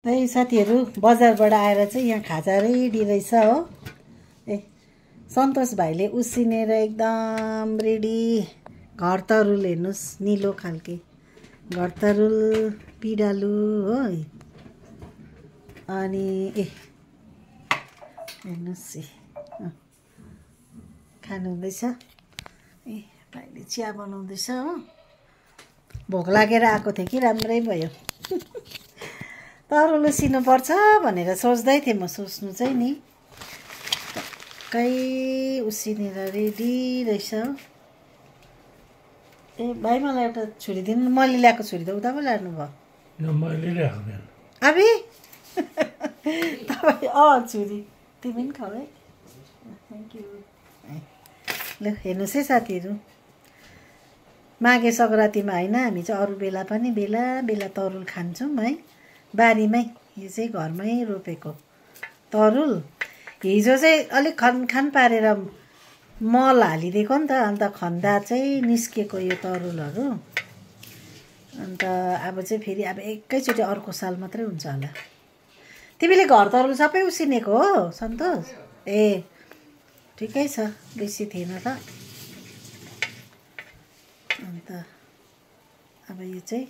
त्यही साथीहरू बजारबाट आएर चाहिँ यहाँ खाजा रेडी रहेछ हो। ए सन्तोष भाइले उसिनेर एकदम रेडी घर तरुल हेर्नुहोस्, निलो खालके घर तरुल पिँडालु हो। अनि ए हेर्नुहोस् खानु हुँदैछ। ए भाइले चिया बनाउँदैछ हो। भोक लागेर आएको थिएँ कि राम्रै भयो। तरुल उसिनुपर्छ भनेर सोच्दै थिएँ म, सोच्नु चाहिँ नि टक्कै उसिनेर रेडी रहेछ हो। ए भाइ मलाई एउटा छुरी दिनु, मैले ल्याएको छुरी त उता पो लानु भयो। मैले ल्याएको अबि तपाईँ छुरी तिमी पनि खाऊ है। Thank you. ल हेर्नुहोस् है साथीहरू, माघे सङ्क्रान्तिमा होइन, हामी चाहिँ अरू बेला पनि बेला बेला तरुल खान्छौँ है बारीमै। यो चाहिँ घरमै रोपेको तरुल। हिजो चाहिँ अलिक खनखान पारेर मल हालिदिएको नि त, अन्त खन्दा चाहिँ निस्केको यो तरुलहरू। अन्त अब चाहिँ फेरि अब एकैचोटि अर्को साल मात्रै हुन्छ होला। तिमीले घर तरुल सबै उसिनेको हो सन्तोष? ए ठिकै छ, बेसी थिएन त। अन्त अब यो चाहिँ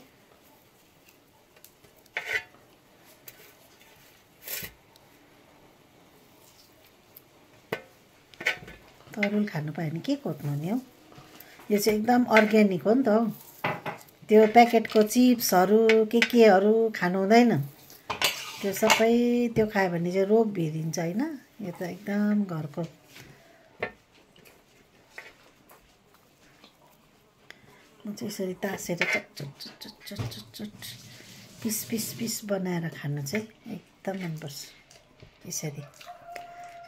तरुल खानु पायो भने के खोज्नु नि हौ। यो चाहिँ एकदम अर्ग्यानिक हो नि त हौ। त्यो प्याकेटको चिप्सहरू केहरू खानु हुँदैन। त्यो सबै त्यो खायो भने चाहिँ रोग भिरिन्छ होइन। यो त एकदम घरको। म चाहिँ यसरी तासेर चट पिस पिस पिस बनाएर खानु चाहिँ एकदम मनपर्छ। यसरी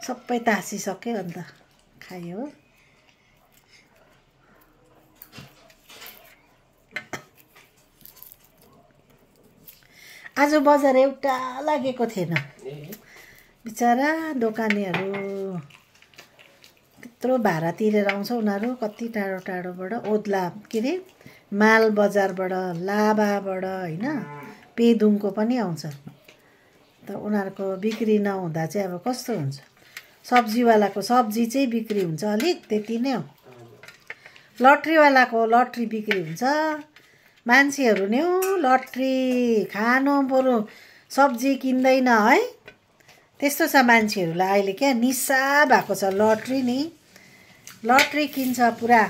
सबै तासिसक्यो अन्त खायो। आज बजार एउटा लागेको थिएन बिचरा। दोकानेहरू त्यत्रो भाडा तिरेर आउँछ उनीहरू, कति टाढो टाढोबाट, ओद्ला के अरे माल बजारबाट, लाभाबाट होइन, पेदुङको पनि आउँछ। त उनीहरूको बिक्री नहुँदा चाहिँ अब कस्तो हुन्छ। सब्जीवालाको सब्जी चाहिँ बिक्री हुन्छ अलिक, त्यति नै हो। लट्रीवालाको लट्री बिक्री हुन्छ। मान्छेहरू नि लट्री खानु बरु सब्जी किन्दैन है। त्यस्तो छ मान्छेहरूलाई अहिले क्या निसा भएको छ लट्री नि। लट्री किन्छ पुरा,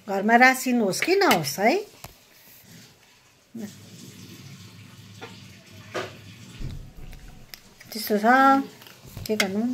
घरमा रासिन होस् कि नहोस् है। त्यस्तो छ, के गर्नु।